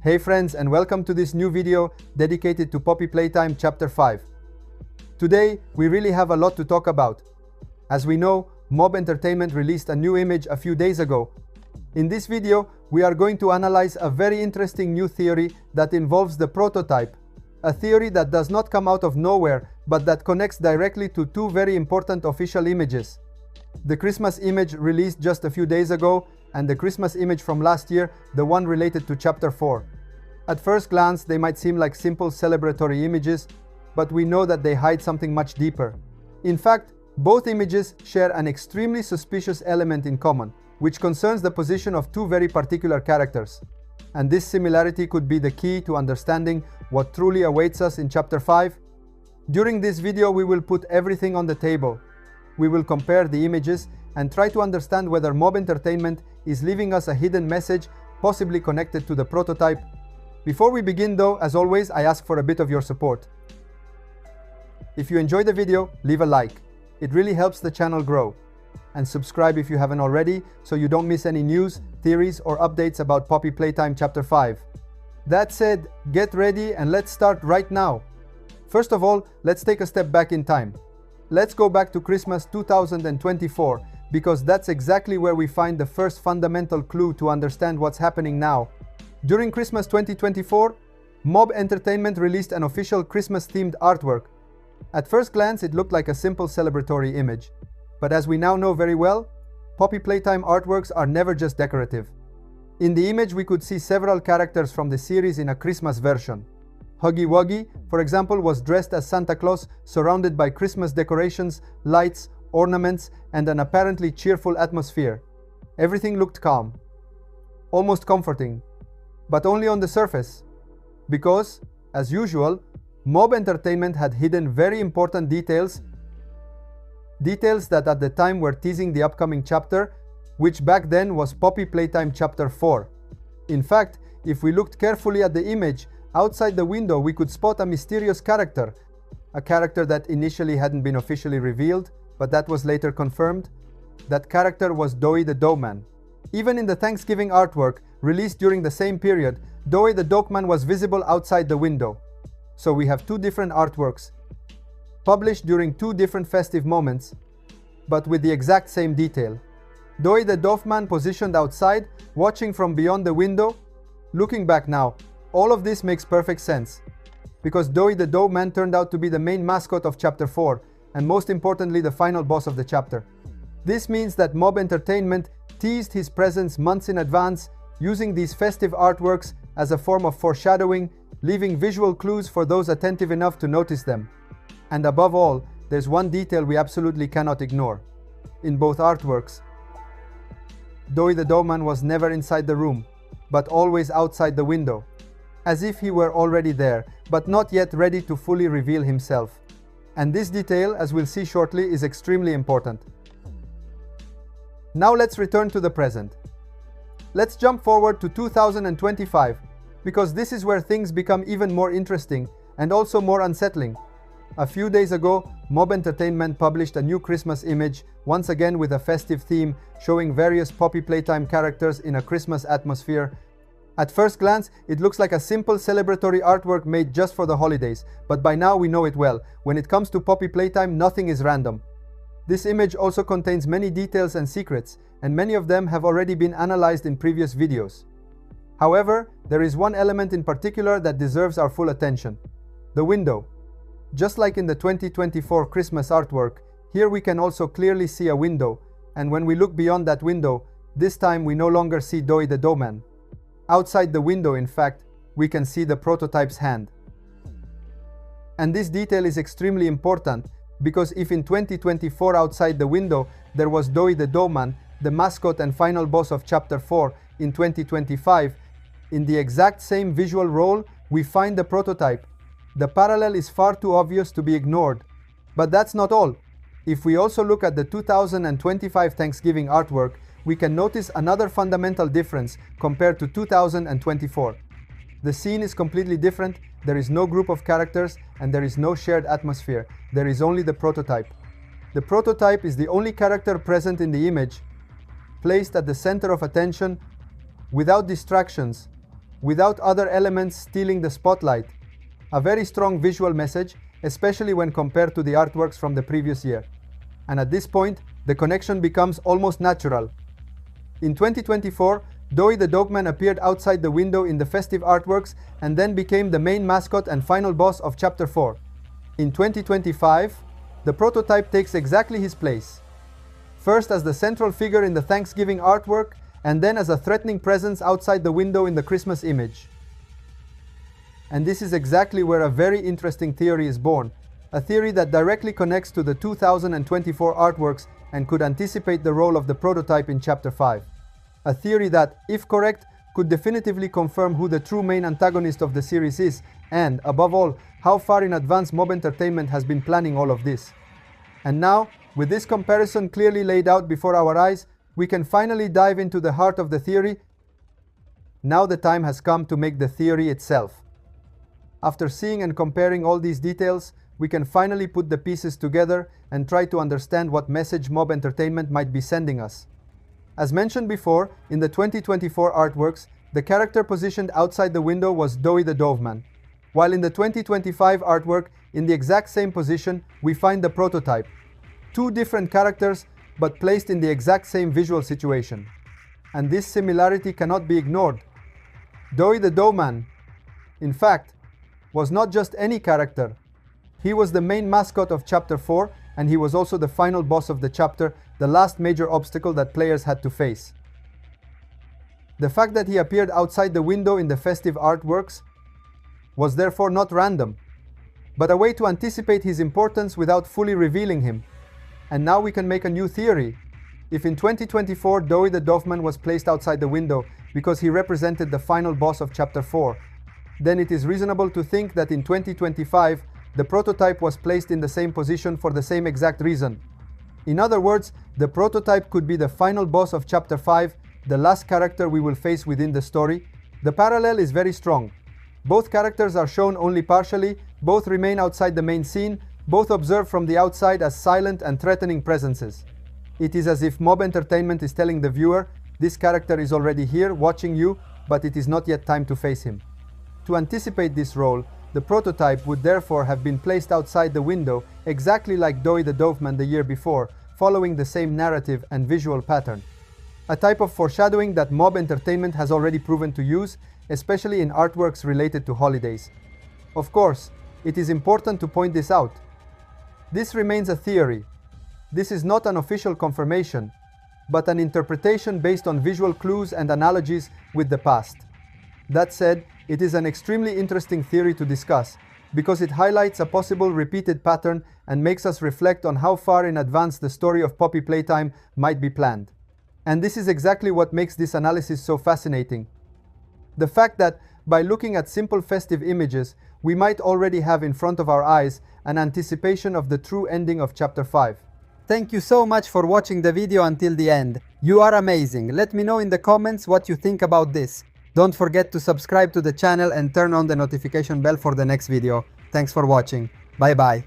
Hey friends, and welcome to this new video dedicated to Poppy Playtime Chapter 5. Today, we really have a lot to talk about. As we know, Mob Entertainment released a new image a few days ago. In this video, we are going to analyze a very interesting new theory that involves the prototype. A theory that does not come out of nowhere, but that connects directly to two very important official images. The Christmas image released just a few days ago, and the Christmas image from last year, the one related to Chapter 4. At first glance, they might seem like simple celebratory images, but we know that they hide something much deeper. In fact, both images share an extremely suspicious element in common, which concerns the position of two very particular characters. And this similarity could be the key to understanding what truly awaits us in Chapter 5. During this video, we will put everything on the table. We will compare the images and try to understand whether Mob Entertainment is leaving us a hidden message, possibly connected to the prototype. Before we begin though, as always, I ask for a bit of your support. If you enjoyed the video, leave a like. It really helps the channel grow. And subscribe if you haven't already, so you don't miss any news, theories, or updates about Poppy Playtime Chapter 5. That said, get ready and let's start right now. First of all, let's take a step back in time. Let's go back to Christmas 2024, because that's exactly where we find the first fundamental clue to understand what's happening now. During Christmas 2024, Mob Entertainment released an official Christmas-themed artwork. At first glance, it looked like a simple celebratory image. But as we now know very well, Poppy Playtime artworks are never just decorative. In the image, we could see several characters from the series in a Christmas version. Huggy Wuggy, for example, was dressed as Santa Claus, surrounded by Christmas decorations, lights, ornaments, and an apparently cheerful atmosphere. Everything looked calm, almost comforting, but only on the surface. Because, as usual, Mob Entertainment had hidden very important details that at the time were teasing the upcoming chapter, which back then was Poppy Playtime Chapter 4. In fact, if we looked carefully at the image, outside the window we could spot a mysterious character, a character that initially hadn't been officially revealed, but that was later confirmed. That character was Doughy the Dough-Man. Even in the Thanksgiving artwork, released during the same period, Doughy the Dough-Man was visible outside the window. So we have two different artworks, published during two different festive moments, but with the exact same detail. Doughy the Dough-Man positioned outside, watching from beyond the window. Looking back now, all of this makes perfect sense, because Doughy the Dough-Man turned out to be the main mascot of Chapter 4, and most importantly the final boss of the chapter. This means that Mob Entertainment teased his presence months in advance, using these festive artworks as a form of foreshadowing, leaving visual clues for those attentive enough to notice them. And above all, there's one detail we absolutely cannot ignore. In both artworks, Doughy the Dough-Man was never inside the room, but always outside the window, as if he were already there, but not yet ready to fully reveal himself. And this detail, as we'll see shortly, is extremely important. Now let's return to the present. Let's jump forward to 2025, because this is where things become even more interesting and also more unsettling. A few days ago, Mob Entertainment published a new Christmas image, once again with a festive theme, showing various Poppy Playtime characters in a Christmas atmosphere. At first glance, it looks like a simple celebratory artwork made just for the holidays, but by now we know it well. When it comes to Poppy Playtime, nothing is random. This image also contains many details and secrets, and many of them have already been analyzed in previous videos. However, there is one element in particular that deserves our full attention: the window. Just like in the 2024 Christmas artwork, here we can also clearly see a window, and when we look beyond that window, this time we no longer see Doughy the Dough-Man. Outside the window, in fact, we can see the prototype's hand. And this detail is extremely important, because if in 2024 outside the window there was Doughy the Dough-Man, the mascot and final boss of Chapter 4, in 2025, in the exact same visual role, we find the prototype. The parallel is far too obvious to be ignored. But that's not all. If we also look at the 2025 Thanksgiving artwork, we can notice another fundamental difference compared to 2024. The scene is completely different, there is no group of characters, and there is no shared atmosphere. There is only the prototype. The prototype is the only character present in the image, placed at the center of attention, without distractions, without other elements stealing the spotlight. A very strong visual message, especially when compared to the artworks from the previous year. And at this point, the connection becomes almost natural. In 2024, Dowie the Dogeman appeared outside the window in the festive artworks and then became the main mascot and final boss of Chapter 4. In 2025, the prototype takes exactly his place. First as the central figure in the Thanksgiving artwork, and then as a threatening presence outside the window in the Christmas image. And this is exactly where a very interesting theory is born, a theory that directly connects to the 2024 artworks and could anticipate the role of the prototype in Chapter 5. A theory that, if correct, could definitively confirm who the true main antagonist of the series is, and, above all, how far in advance Mob Entertainment has been planning all of this. And now, with this comparison clearly laid out before our eyes, we can finally dive into the heart of the theory. Now the time has come to make the theory itself. After seeing and comparing all these details, we can finally put the pieces together and try to understand what message Mob Entertainment might be sending us. As mentioned before, in the 2024 artworks, the character positioned outside the window was Dowie the Doveman, while in the 2025 artwork, in the exact same position, we find the prototype. Two different characters, but placed in the exact same visual situation. And this similarity cannot be ignored. Dowie the Doveman, in fact, was not just any character. He was the main mascot of Chapter 4, and he was also the final boss of the chapter, the last major obstacle that players had to face. The fact that he appeared outside the window in the festive artworks was therefore not random, but a way to anticipate his importance without fully revealing him. And now we can make a new theory. If in 2024 Dowie the Doveman was placed outside the window because he represented the final boss of Chapter 4, then it is reasonable to think that in 2025 the prototype was placed in the same position for the same exact reason. In other words, the prototype could be the final boss of Chapter 5, the last character we will face within the story. The parallel is very strong. Both characters are shown only partially, both remain outside the main scene, both observed from the outside as silent and threatening presences. It is as if Mob Entertainment is telling the viewer, this character is already here, watching you, but it is not yet time to face him. To anticipate this role, the prototype would therefore have been placed outside the window, exactly like Dowie the Doveman the year before, following the same narrative and visual pattern. A type of foreshadowing that Mob Entertainment has already proven to use, especially in artworks related to holidays. Of course, it is important to point this out. This remains a theory. This is not an official confirmation, but an interpretation based on visual clues and analogies with the past. That said, it is an extremely interesting theory to discuss, because it highlights a possible repeated pattern and makes us reflect on how far in advance the story of Poppy Playtime might be planned. And this is exactly what makes this analysis so fascinating. The fact that, by looking at simple festive images, we might already have in front of our eyes an anticipation of the true ending of Chapter 5. Thank you so much for watching the video until the end. You are amazing. Let me know in the comments what you think about this. Don't forget to subscribe to the channel and turn on the notification bell for the next video. Thanks for watching. Bye bye.